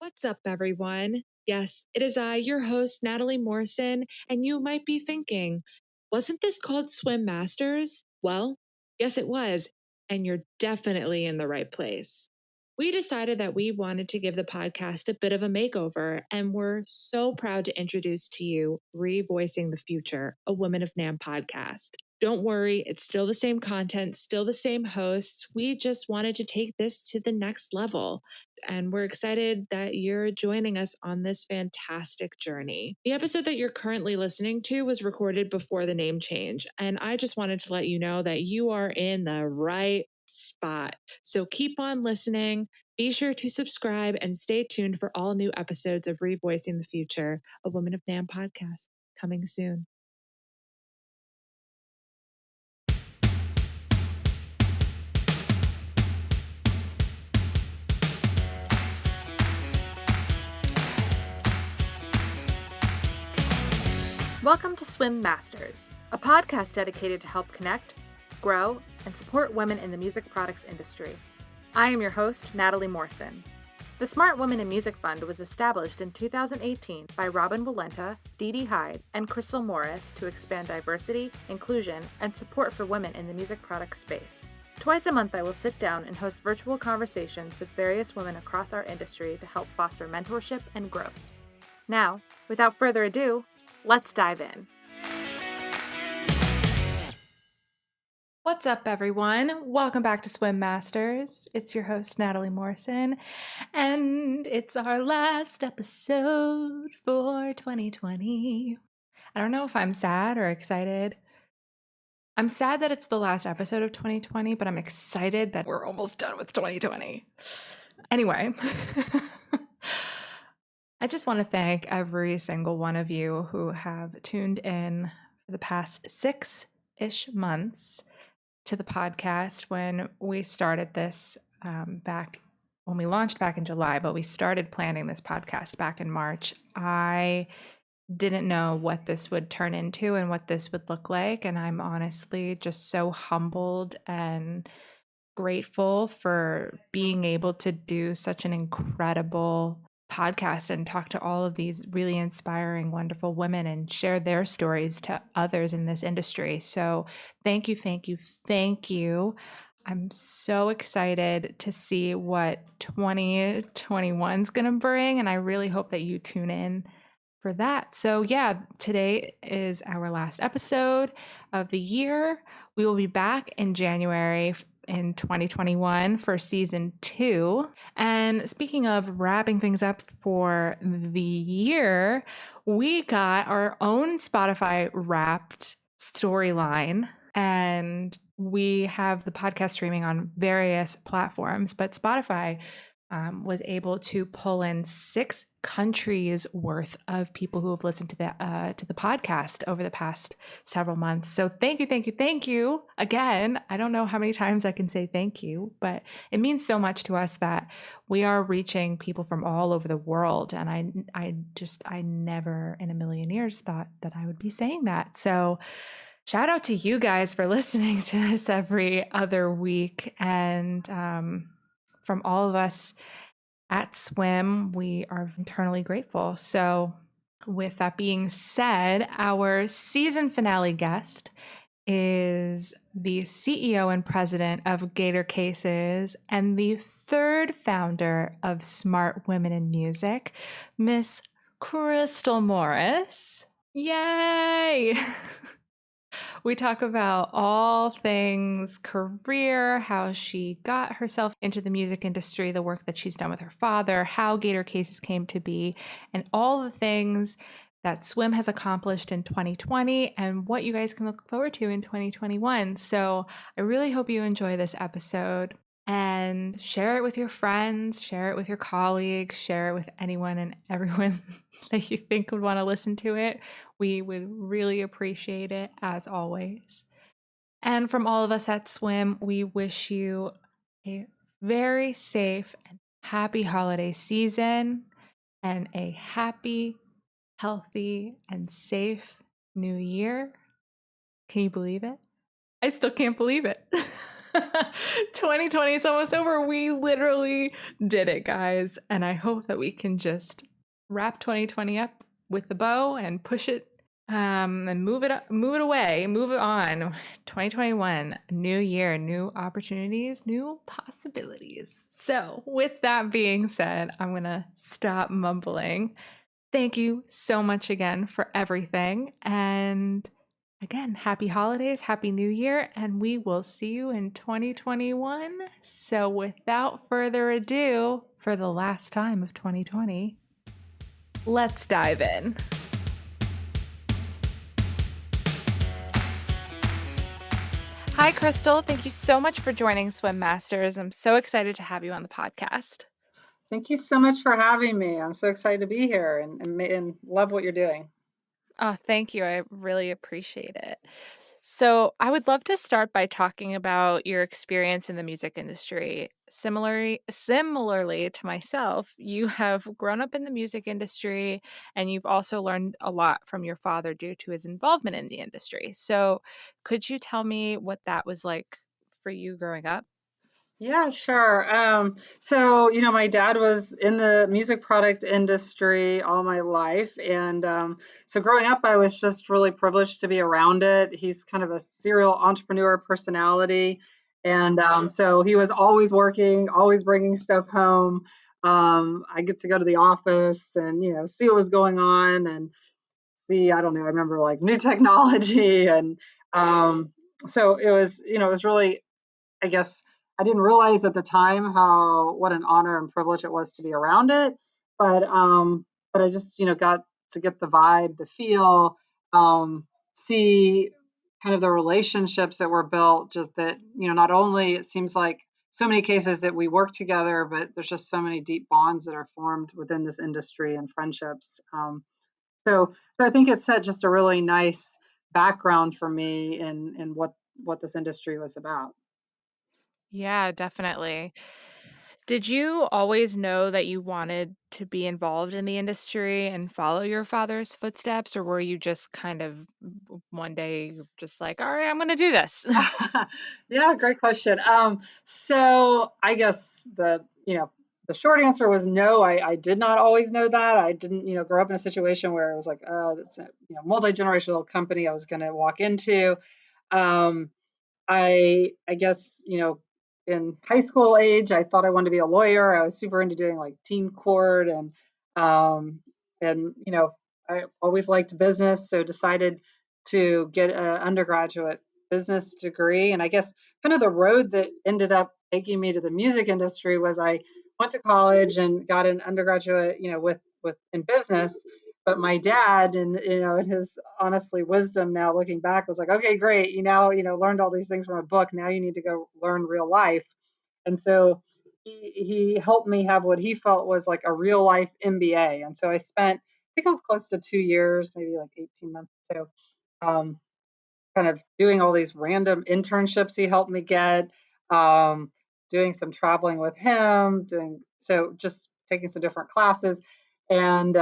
What's up, everyone? Yes, it is I, your host, Natalie Morrison, and you might be thinking, wasn't this called Swim Masters? Well, yes, it was, and you're definitely in the right place. We decided that we wanted to give the podcast a bit of a makeover, and we're so proud to introduce to you ReVoicing the Future, a Women of NAMM podcast. Don't worry, it's still the same content, still the same hosts. We just wanted to take this to the next level. And we're excited that you're joining us on this fantastic journey. The episode that you're currently listening to was recorded before the name change. And I just wanted to let you know that you are in the right spot. So keep on listening. Be sure to subscribe and stay tuned for all new episodes of ReVoicing the Future, a Women of NAMM podcast, coming soon. Welcome to Swim Masters, a podcast dedicated to help connect, grow, and support women in the music products industry. I am your host, Natalie Morrison. The Smart Women in Music Fund was established in 2018 by Robin Walenta, Dee Dee Hyde, and Crystal Morris to expand diversity, inclusion, and support for women in the music products space. Twice a month, I will sit down and host virtual conversations with various women across our industry to help foster mentorship and growth. Now, without further ado, let's dive in. What's up, everyone? Welcome back to Swim Masters. It's your host, Natalie Morrison, and it's our last episode for 2020. I don't know if I'm sad or excited. I'm sad that it's the last episode of 2020, but I'm excited that we're almost done with 2020. Anyway, I just want to thank every single one of you who have tuned in for the past 6-ish months to the podcast. When we started this when we launched back in July, but we started planning this podcast back in March. I didn't know what this would turn into and what this would look like. And I'm honestly just so humbled and grateful for being able to do such an incredible podcast and talk to all of these really inspiring, wonderful women and share their stories to others in this industry. So thank you, thank you, thank you. I'm so excited to see what 2021 is going to bring, and I really hope that you tune in for that. So yeah, today is our last episode of the year. We will be back in January in 2021 for season 2. And speaking of wrapping things up for the year, we got our own Spotify Wrapped storyline, and we have the podcast streaming on various platforms, but Spotify was able to pull in 6 countries worth of people who have listened to the podcast over the past several months. So thank you again. I don't know how many times I can say thank you, but it means so much to us that we are reaching people from all over the world. And I never in a million years thought that I would be saying that. So shout out to you guys for listening to this every other week. And from all of us at Swim, we are eternally grateful. So with that being said, our season finale guest is the CEO and president of Gator Cases and the 3rd founder of Smart Women in Music, Miss Crystal Morris. Yay! We talk about all things career, how she got herself into the music industry, the work that she's done with her father, how Gator Cases came to be, and all the things that Swim has accomplished in 2020 and what you guys can look forward to in 2021. So I really hope you enjoy this episode and share it with your friends, share it with your colleagues, share it with anyone and everyone that you think would want to listen to it. We would really appreciate it, as always. And from all of us at Swim, we wish you a very safe and happy holiday season and a happy, healthy, and safe new year. Can you believe it? I still can't believe it. 2020 is almost over. We literally did it, guys. And I hope that we can just wrap 2020 up with the bow and push it and move it away, move it on. 2021, new year, new opportunities, new possibilities. So, with that being said, I'm going to stop mumbling. Thank you so much again for everything. And again, happy holidays, happy new year, and we will see you in 2021. So, without further ado, for the last time of 2020, let's dive in. Hi, Crystal. Thank you so much for joining Swim Masters. I'm so excited to have you on the podcast. Thank you so much for having me. I'm so excited to be here and love what you're doing. Oh, thank you. I really appreciate it. So, I would love to start by talking about your experience in the music industry. Similarly to myself, you have grown up in the music industry and you've also learned a lot from your father due to his involvement in the industry. So, could you tell me what that was like for you growing up? Yeah, sure. My dad was in the music product industry all my life. And so growing up, I was just really privileged to be around it. He's kind of a serial entrepreneur personality. And so he was always working, always bringing stuff home. I get to go to the office and, see what was going on and see, I don't know, I remember like new technology. And so it was really, I guess I didn't realize at the time how what an honor and privilege it was to be around it. But I just, got to get the vibe, the feel, see kind of the relationships that were built, just that, not only it seems like so many cases that we work together, but there's just so many deep bonds that are formed within this industry and friendships. So I think it set just a really nice background for me in what this industry was about. Yeah, definitely. Did you always know that you wanted to be involved in the industry and follow your father's footsteps, or were you just kind of one day you're just like, all right, I'm going to do this? Yeah, great question. So I guess the short answer was no. I did not always know that. I didn't, grow up in a situation where it was like, oh, that's a multi-generational company I was going to walk into. Um, I guess, in high school age, I thought I wanted to be a lawyer. I was super into doing like teen court um and I always liked business, so decided to get an undergraduate business degree. And I guess kind of the road that ended up taking me to the music industry was I went to college and got an undergraduate, with in business. But my dad, and in his honestly wisdom now looking back, was like, okay, great, you now learned all these things from a book. Now you need to go learn real life. And so he helped me have what he felt was like a real life MBA. And so I spent, I think it was close to 2 years, maybe like 18 months. So um, kind of doing all these random internships he helped me get, um, doing some traveling with him, doing so just taking some different classes. And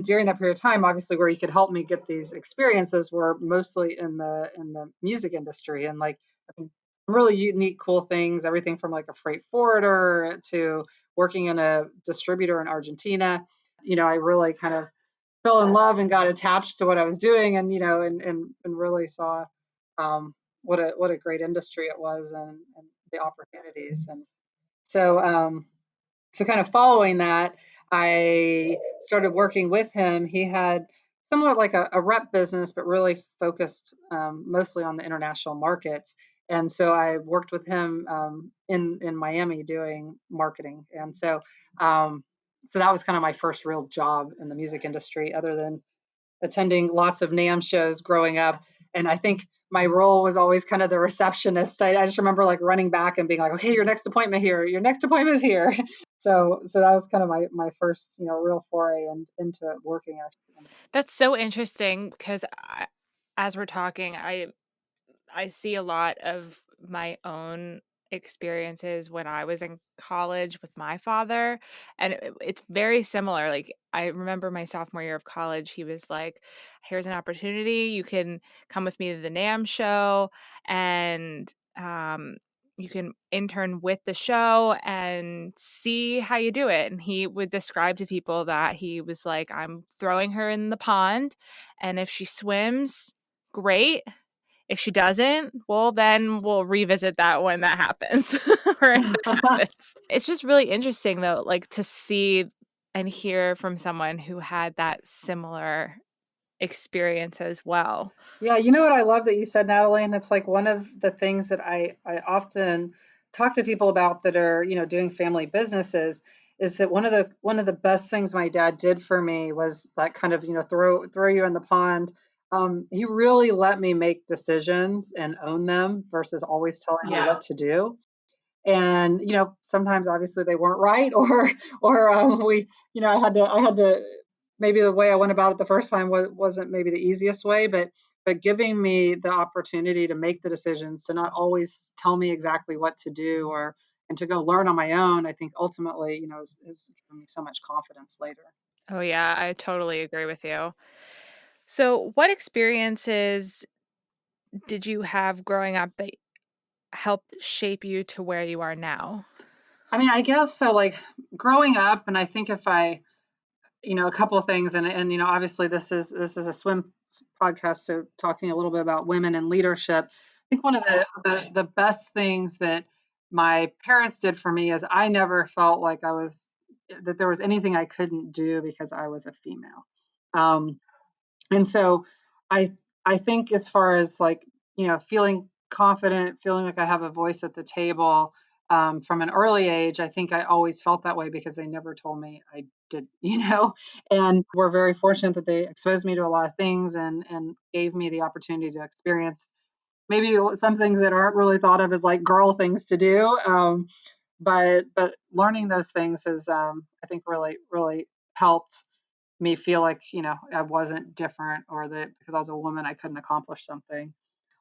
during that period of time, obviously where he could help me get these experiences were mostly in the music industry. And like I think really unique, cool things, everything from like a freight forwarder to working in a distributor in Argentina. I really kind of fell in love and got attached to what I was doing, and and really saw what a great industry it was, and the opportunities. And so so kind of following that, I started working with him. He had somewhat like a rep business, but really focused mostly on the international markets. And so I worked with him in Miami doing marketing. And so that was kind of my first real job in the music industry, other than attending lots of NAMM shows growing up. And I think my role was always kind of the receptionist. I just remember like running back and being like, okay, your next appointment here, your next appointment is here. So that was kind of my first, real foray into working actually. That's so interesting because as we're talking, I see a lot of my own experiences when I was in college with my father, and it's very similar. Like, I remember my sophomore year of college, he was like, "Here's an opportunity. You can come with me to the NAMM show." And you can intern with the show and see how you do it. And he would describe to people that he was like, I'm throwing her in the pond, and if she swims, great. If she doesn't, well, then we'll revisit that when that happens or if it happens. It's just really interesting, though, like to see and hear from someone who had that similar experience as well. Yeah, you know what I love that you said, Natalie, and it's like one of the things that I often talk to people about that are, doing family businesses is that one of the best things my dad did for me was that kind of, throw you in the pond. He really let me make decisions and own them versus always telling me Yeah. what to do. And sometimes obviously they weren't right, or we I had to maybe the way I went about it the first time wasn't maybe the easiest way, but giving me the opportunity to make the decisions, to not always tell me exactly what to do, or and to go learn on my own, I think ultimately has given me so much confidence later. Oh, yeah. I totally agree with you. So, what experiences did you have growing up that helped shape you to where you are now? I mean, I guess so, like growing up, and I think if I a couple of things, and obviously this is a swim podcast, so talking a little bit about women in leadership. I think one of the best things that my parents did for me is I never felt like that there was anything I couldn't do because I was a female. Um, and so I I think as far as like, feeling confident, feeling like I have a voice at the table, from an early age, I think I always felt that way because they never told me I did, and we're very fortunate that they exposed me to a lot of things and gave me the opportunity to experience maybe some things that aren't really thought of as like girl things to do. But learning those things has, I think, really, really helped me feel like, I wasn't different, or that because I was a woman, I couldn't accomplish something.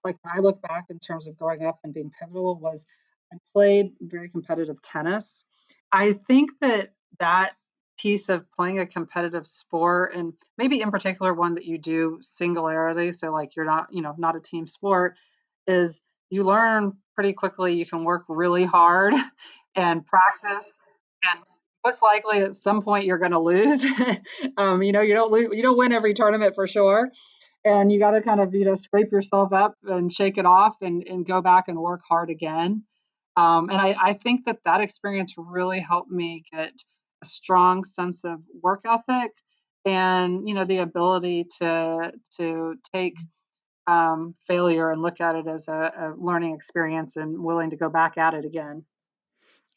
Like when I look back in terms of growing up and being pivotal was I played very competitive tennis. I think that piece of playing a competitive sport, and maybe in particular one that you do singularity, so like you're not, not a team sport, is you learn pretty quickly you can work really hard and practice, and most likely at some point you're going to lose. You don't win every tournament for sure, and you got to kind of scrape yourself up and shake it off, and go back and work hard again. And I think that experience really helped me get a strong sense of work ethic, and the ability to take failure and look at it as a learning experience, and willing to go back at it again.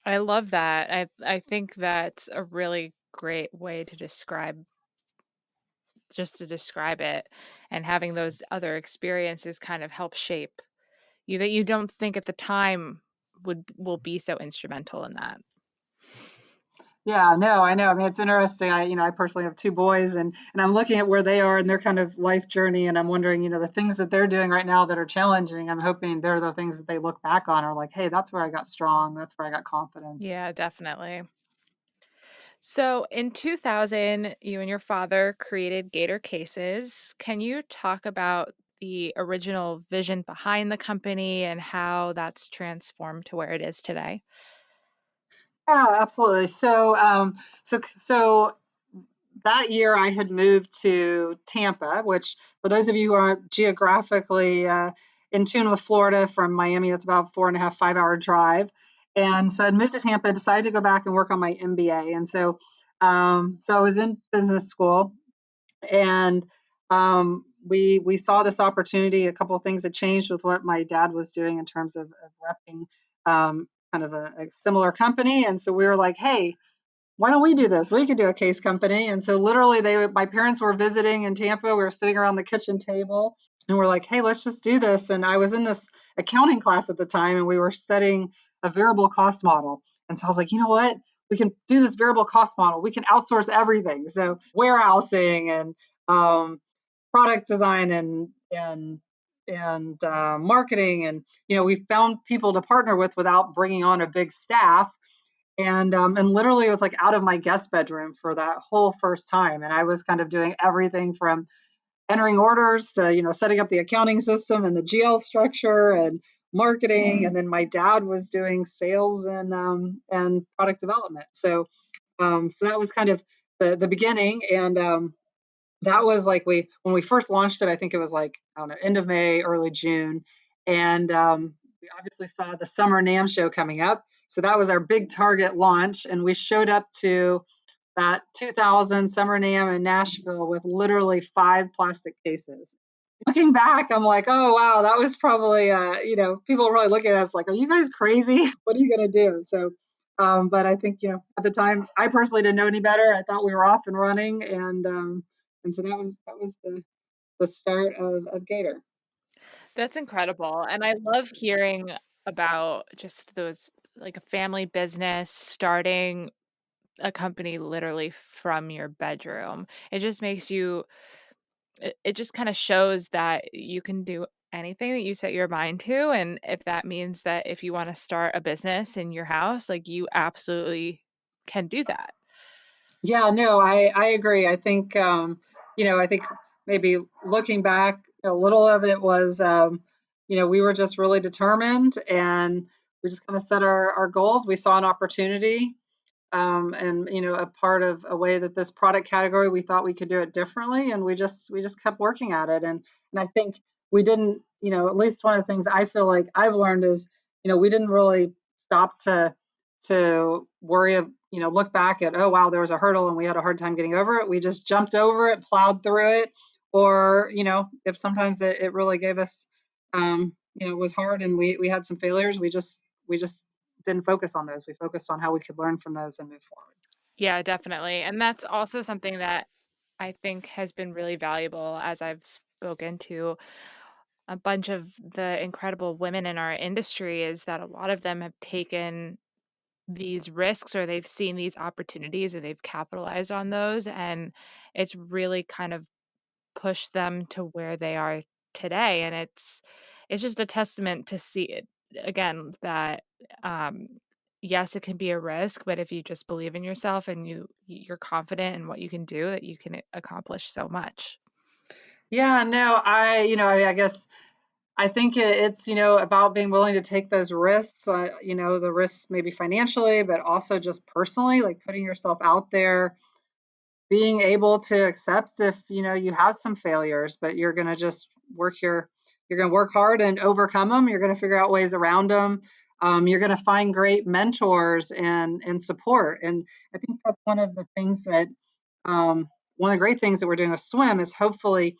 I love that. I think that's a really great way to describe it, and having those other experiences kind of help shape you that you don't think at the time will be so instrumental in that. Yeah, no, I know. I mean, it's interesting. I personally have two boys, and I'm looking at where they are in their kind of life journey, and I'm wondering, the things that they're doing right now that are challenging. I'm hoping they're the things that they look back on are like, hey, that's where I got strong. That's where I got confidence. Yeah, definitely. So in 2000, you and your father created Gator Cases. Can you talk about the original vision behind the company and how that's transformed to where it is today? Yeah, absolutely. So that year I had moved to Tampa, which for those of you who aren't geographically in tune with Florida, from Miami, that's about 4.5, 5 hour drive. And so I'd moved to Tampa, decided to go back and work on my MBA. And so I was in business school, and we saw this opportunity. A couple of things had changed with what my dad was doing in terms of repping kind of a similar company. And so we were like, hey, why don't we do this? We could do a case company. And so literally my parents were visiting in Tampa. We were sitting around the kitchen table, and we're like, hey, let's just do this. And I was in this accounting class at the time, and we were studying a variable cost model. And so I was like, you know what? We can do this variable cost model. We can outsource everything. So warehousing, and product design, and marketing. And, we found people to partner with without bringing on a big staff. And literally it was like out of my guest bedroom for that whole first time. And I was kind of doing everything from entering orders to, setting up the accounting system and the GL structure, and marketing, and then my dad was doing sales and product development. So that was kind of the beginning, and that was like when we first launched it. I think it was like, I don't know, end of May, early June, and we obviously saw the summer NAMM show coming up. So that was our big target launch, and we showed up to that 2000 Summer NAMM in Nashville with literally 5 plastic cases. Looking back, I'm like, oh wow, that was probably, people were probably looking at us like, are you guys crazy? What are you gonna do? But I think, at the time, I personally didn't know any better. I thought we were off and running, and so that was the start of Gator. That's incredible. And I love hearing about just those, like a family business starting a company literally from your bedroom. It just makes you, it just kind of shows that you can do anything that you set your mind to. And if that means that if you want to start a business in your house, like you absolutely can do that. Yeah, no, I agree. I think maybe looking back, a little of it was, we were just really determined, and we just kind of set our goals. We saw an opportunity, and a part of a way that this product category, we thought we could do it differently, and we just kept working at it. And I think we didn't, at least one of the things I feel like I've learned is, we didn't really stop to worry of, look back at, oh wow, there was a hurdle and we had a hard time getting over it. We just jumped over it, plowed through it. Or if sometimes it really gave us, was hard, and we had some failures, we just didn't focus on those. We focused on how we could learn from those and move forward. Yeah, definitely. And that's also something that I think has been really valuable as I've spoken to a bunch of the incredible women in our industry is that a lot of them have taken these risks or they've seen these opportunities and they've capitalized on those. And it's really kind of pushed them to where they are today. And it's just a testament to see it again that um yes, it can be a risk, but if you just believe in yourself and you're confident in what you can do, that you can accomplish so much. Yeah, no, I guess I think it's, about being willing to take those risks, the risks maybe financially, but also just personally, like putting yourself out there, being able to accept if, you have some failures, but you're going to just you're going to work hard and overcome them. You're going to figure out ways around them. You're going to find great mentors and support. And I think that's one of the things that, one of the great things that we're doing with Swim is hopefully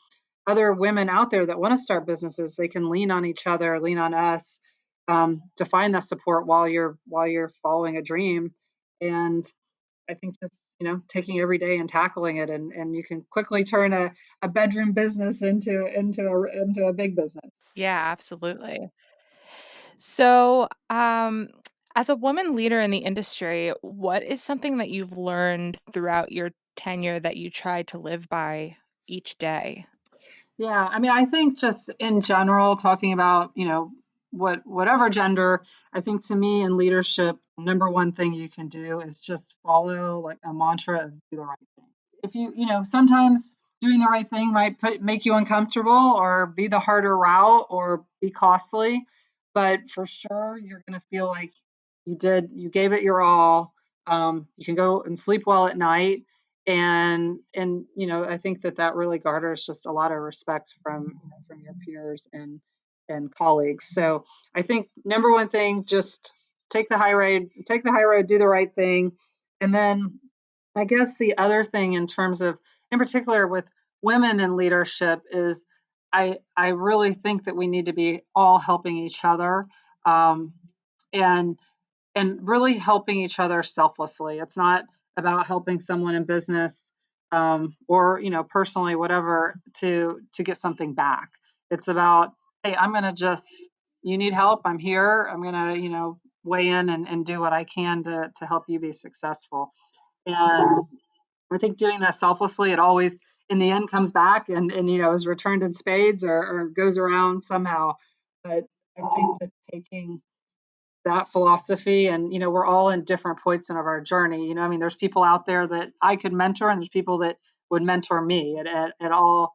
other women out there that want to start businesses, they can lean on each other, lean on us, to find that support while you're following a dream. And I think just, taking every day and tackling it, and you can quickly turn a bedroom business into a big business. Yeah, absolutely. So, as a woman leader in the industry, what is something that you've learned throughout your tenure that you try to live by each day? Yeah, I mean, I think just in general, talking about, whatever gender, I think to me in leadership, number one thing you can do is just follow like a mantra of do the right thing. If sometimes doing the right thing might make you uncomfortable or be the harder route or be costly, but for sure you're going to feel like you gave it your all. You can go and sleep well at night, and I think that really garners just a lot of respect from your peers and colleagues. So I think number one thing, just take the high road, do the right thing. And then I guess the other thing in terms of, in particular with women in leadership, is I really think that we need to be all helping each other, um, and really helping each other selflessly. It's not about helping someone in business, or personally, whatever, to get something back. It's about, hey, you need help, I'm here, I'm gonna weigh in and do what I can to help you be successful. And I think doing that selflessly, it always in the end comes back and is returned in spades, or goes around somehow. But I think that taking that philosophy, and we're all in different points of our journey. I mean, there's people out there that I could mentor, and there's people that would mentor me at all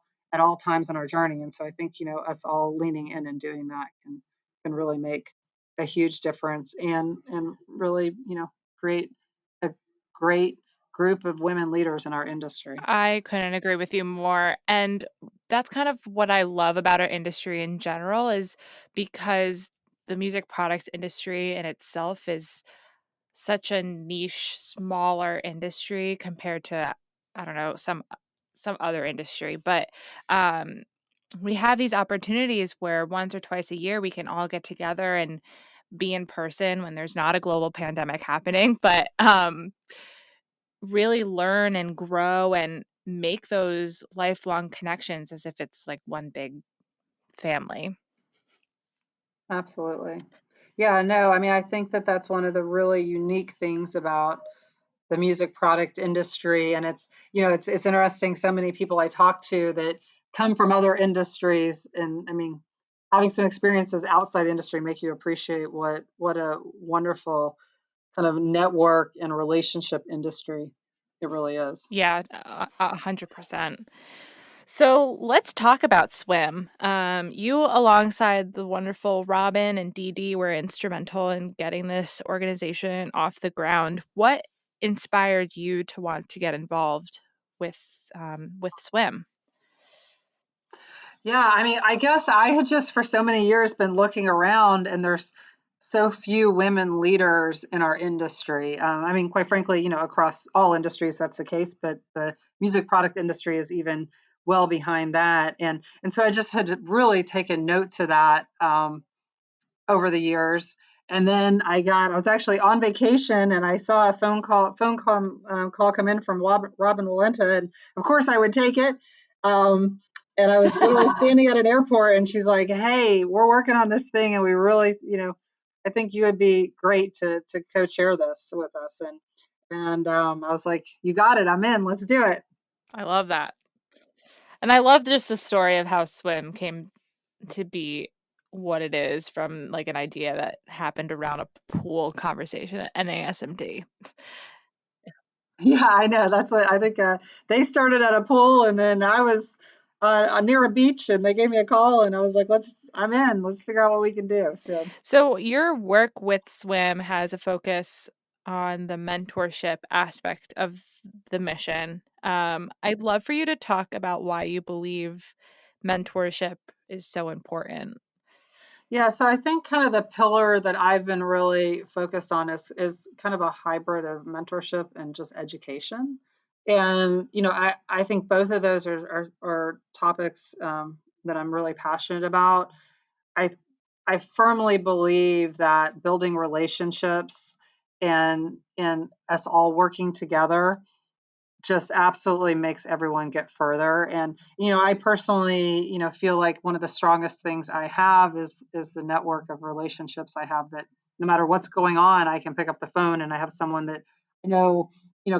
times in our journey. And so I think us all leaning in and doing that can really make a huge difference and really, create a great group of women leaders in our industry. I couldn't agree with you more. And that's kind of what I love about our industry in general is because the music products industry in itself is such a niche, smaller industry compared to, I don't know, some other industry. But um, we have these opportunities where once or twice a year we can all get together and be in person when there's not a global pandemic happening, but really learn and grow and make those lifelong connections as if it's like one big family. Absolutely. Yeah, no, I mean, I think that that's one of the really unique things about the music product industry. And it's interesting. So many people I talk to that come from other industries, and I mean, having some experiences outside the industry make you appreciate what a wonderful kind of network and relationship industry it really is. Yeah, 100%. So let's talk about swim. You, alongside the wonderful Robin and Dee Dee, were instrumental in getting this organization off the ground. What inspired you to want to get involved with swim? Yeah, I mean, I guess I had just for so many years been looking around, and there's so few women leaders in our industry. I mean, quite frankly, across all industries that's the case, but the music product industry is even well behind that. And so I just had really taken note to that. Over the years. And then I was actually on vacation and I saw a phone call come in from Robin Walenta, and of course I would take it. And I was literally standing at an airport, and she's like, "Hey, we're working on this thing, and we really, I think you would be great to co-chair this with us." And I was like, "You got it. I'm in. Let's do it." I love that. And I love just the story of how swim came to be what it is from like an idea that happened around a pool conversation at NASMD. Yeah, I know. That's what I think. They started at a pool, and then I was near a beach, and they gave me a call, and I was like, I'm in. Let's figure out what we can do." So, So your work with swim has a focus on the mentorship aspect of the mission. I'd love for you to talk about why you believe mentorship is so important. yeah, so I think kind of the pillar that I've been really focused on is kind of a hybrid of mentorship and just education. And I think both of those are topics that I'm really passionate about. I I firmly believe that building relationships and us all working together just absolutely makes everyone get further. And I personally feel like one of the strongest things I have is the network of relationships I have, that no matter what's going on, I can pick up the phone and I have someone that I know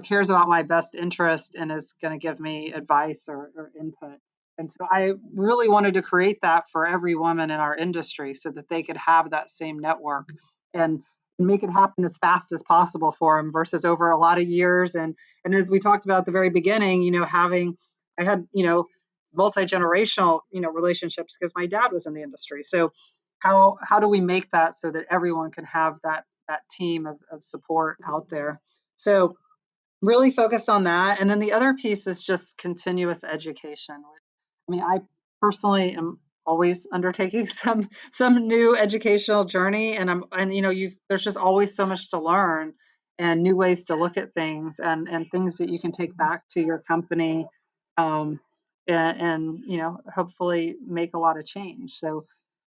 cares about my best interest and is going to give me advice or input. And so I really wanted to create that for every woman in our industry so that they could have that same network and make it happen as fast as possible for them versus over a lot of years. And as we talked about at the very beginning, I had, multi-generational, relationships because my dad was in the industry. So how do we make that so that everyone can have that team of support out there? So really focused on that. And then the other piece is just continuous education. I mean, I personally am always undertaking some new educational journey, and there's just always so much to learn and new ways to look at things and things that you can take back to your company, um, and hopefully make a lot of change. So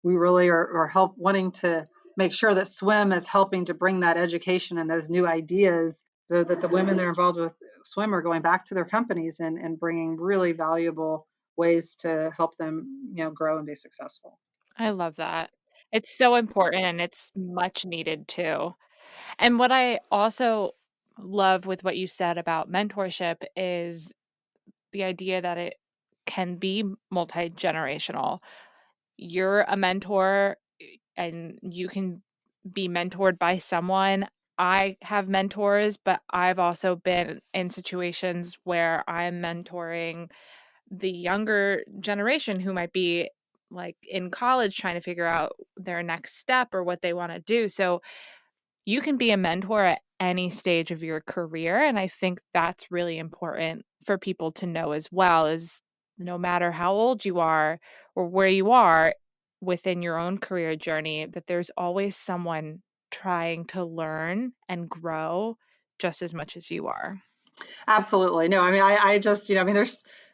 we really are wanting to make sure that swim is helping to bring that education and those new ideas so that the women that are involved with swim are going back to their companies and bringing really valuable ways to help them grow and be successful. I love that. It's so important and it's much needed too. And what I also love with what you said about mentorship is the idea that it can be multi-generational. You're a mentor and you can be mentored by someone. I have mentors, but I've also been in situations where I'm mentoring the younger generation who might be like in college trying to figure out their next step or what they want to do. So you can be a mentor at any stage of your career. And I think that's really important for people to know as well, is no matter how old you are or where you are within your own career journey, that there's always someone trying to learn and grow just as much as you are. Absolutely. No, I mean, I just, I mean,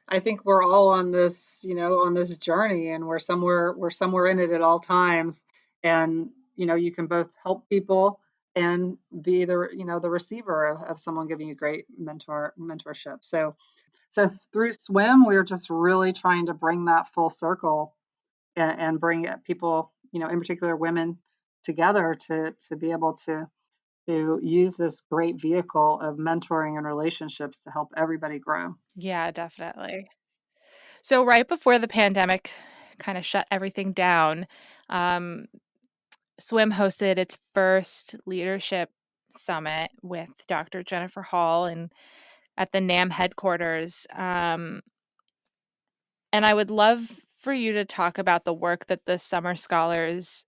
I think we're all on this, on this journey, and we're somewhere in it at all times. And, you can both help people and be the receiver of someone giving you great mentorship. So through swim, we're just really trying to bring that full circle, and bring people, in particular women, together to be able to use this great vehicle of mentoring and relationships to help everybody grow. Yeah, definitely. So right before the pandemic kind of shut everything down, um, Swim hosted its first leadership summit with Dr. Jennifer Hall and at the NAMM headquarters. And I would love for you to talk about the work that the summer scholars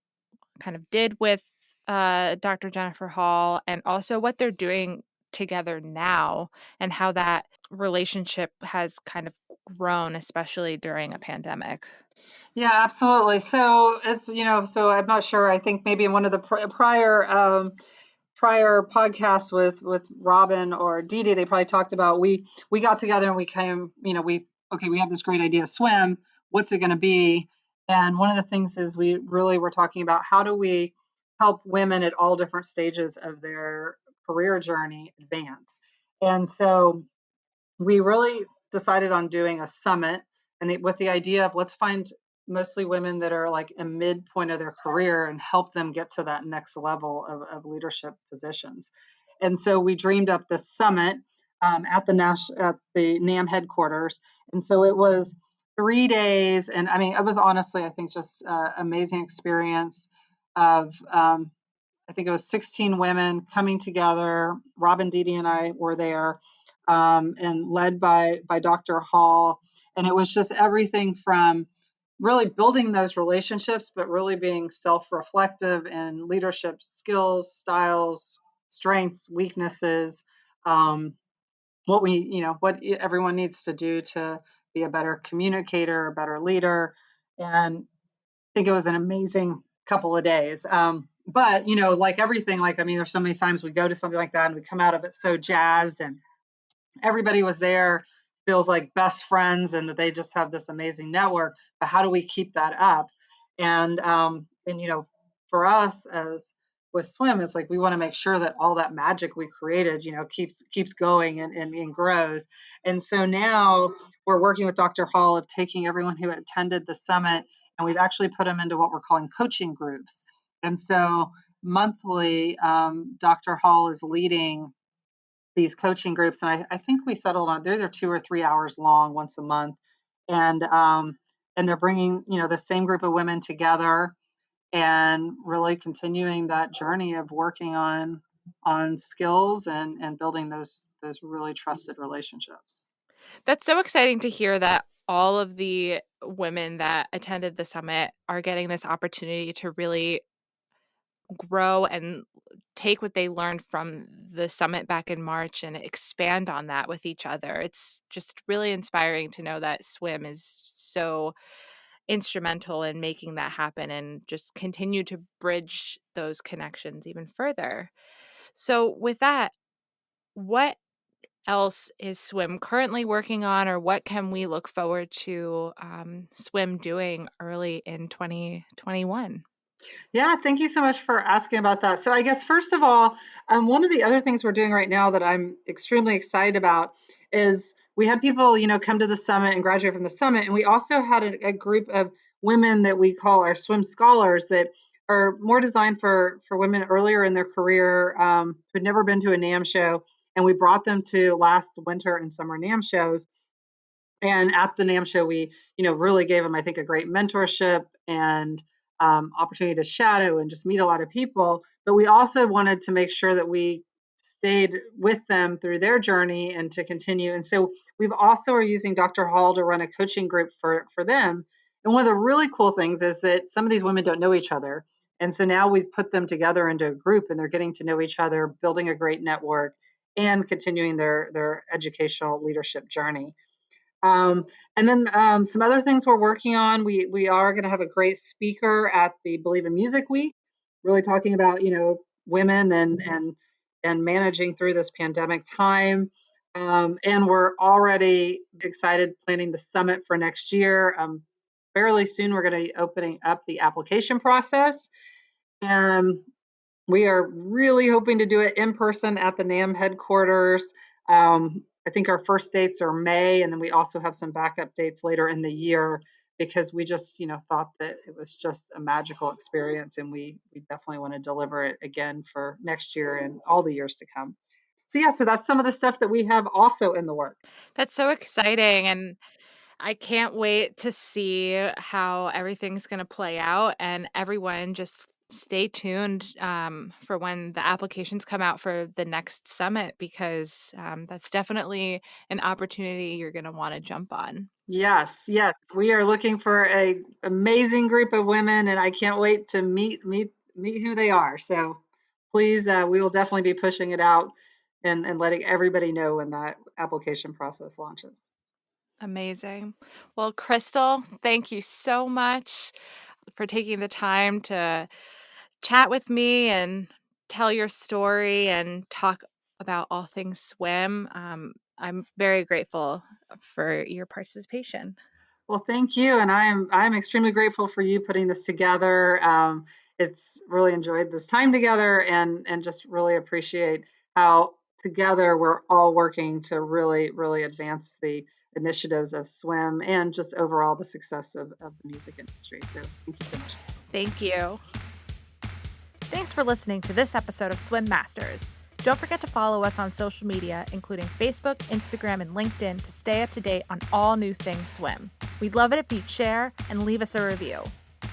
kind of did with Dr. Jennifer Hall, and also what they're doing together now and how that relationship has kind of grown, especially during a pandemic. Yeah, absolutely. So as you know, so I'm not sure. I think maybe in one of the prior podcasts with Robin or Dee Dee, they probably talked about we got together and we came, we have this great idea, swim. What's it going to be? And one of the things is we really were talking about how do we help women at all different stages of their career journey advance. And so we really decided on doing a summit, and with the idea of let's find mostly women that are like a midpoint of their career and help them get to that next level of leadership positions. And so we dreamed up this summit at the NAMM headquarters. And so it was 3 days, and I mean it was honestly, I think, just amazing experience of I think it was 16 women coming together. Robin, Didi, and I were there, and led by Dr. Hall. And it was just everything from really building those relationships, but really being self-reflective in leadership skills, styles, strengths, weaknesses, what everyone needs to do to be a better communicator, a better leader. And think it was an amazing couple of days. But like everything, like I mean, there's so many times we go to something like that and we come out of it so jazzed, and everybody was there, feels like best friends, and that they just have this amazing network. But how do we keep that up? And for us as with swim, it's like we want to make sure that all that magic we created, keeps going and grows. And so now we're working with Dr. Hall of taking everyone who attended the summit, and we've actually put them into what we're calling coaching groups. And so monthly, Dr. Hall is leading these coaching groups, and I think we settled on they're 2 or 3 hours long once a month, and they're bringing the same group of women together and really continuing that journey of working on skills and building those really trusted relationships. That's so exciting to hear that all of the women that attended the summit are getting this opportunity to really grow and take what they learned from the summit back in March and expand on that with each other. It's just really inspiring to know that swim is so instrumental in making that happen and just continue to bridge those connections even further. So with that, what else is swim currently working on, or what can we look forward to swim doing early in 2021? Yeah, thank you so much for asking about that. So I guess first of all, one of the other things we're doing right now that I'm extremely excited about is we had people, come to the summit and graduate from the summit, and we also had a group of women that we call our swim scholars that are more designed for women earlier in their career, who'd never been to a NAMM show, and we brought them to last winter and summer NAMM shows. And at the NAMM show, we, really gave them, I think, a great mentorship and opportunity to shadow and just meet a lot of people. But we also wanted to make sure that we stayed with them through their journey and to continue. And so we've also are using Dr. Hall to run a coaching group for them. And one of the really cool things is that some of these women don't know each other. And so now we've put them together into a group and they're getting to know each other, building a great network, and continuing their educational leadership journey. And then some other things we're working on. We are going to have a great speaker at the Believe in Music Week, really talking about women and managing through this pandemic time. And we're already excited planning the summit for next year. Fairly soon, we're going to be opening up the application process. We are really hoping to do it in person at the NAMM headquarters. I think our first dates are May, and then we also have some backup dates later in the year because we just, thought that it was just a magical experience, and we definitely want to deliver it again for next year and all the years to come. So yeah, so that's some of the stuff that we have also in the works. That's so exciting, and I can't wait to see how everything's going to play out, and everyone just stay tuned for when the applications come out for the next summit, because that's definitely an opportunity you're going to want to jump on. Yes, we are looking for a amazing group of women, and I can't wait to meet who they are. So please, we will definitely be pushing it out and letting everybody know when that application process launches. Amazing. Well, Crystal, thank you so much for taking the time to chat with me and tell your story and talk about all things swim. I'm very grateful for your participation. Well, thank you, and I'm extremely grateful for you putting this together. It's really enjoyed this time together, and just really appreciate how together we're all working to really advance the initiatives of swim and just overall the success of the music industry. So thank you so much. Thank you. Thanks for listening to this episode of Swim Masters. Don't forget to follow us on social media, including Facebook, Instagram, and LinkedIn, to stay up to date on all new things swim. We'd love it if you'd share and leave us a review.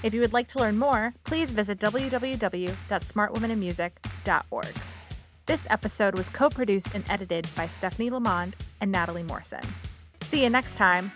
If you would like to learn more, please visit www.smartwomeninmusic.org. This episode was co-produced and edited by Stephanie Lamond and Natalie Morrison. See you next time.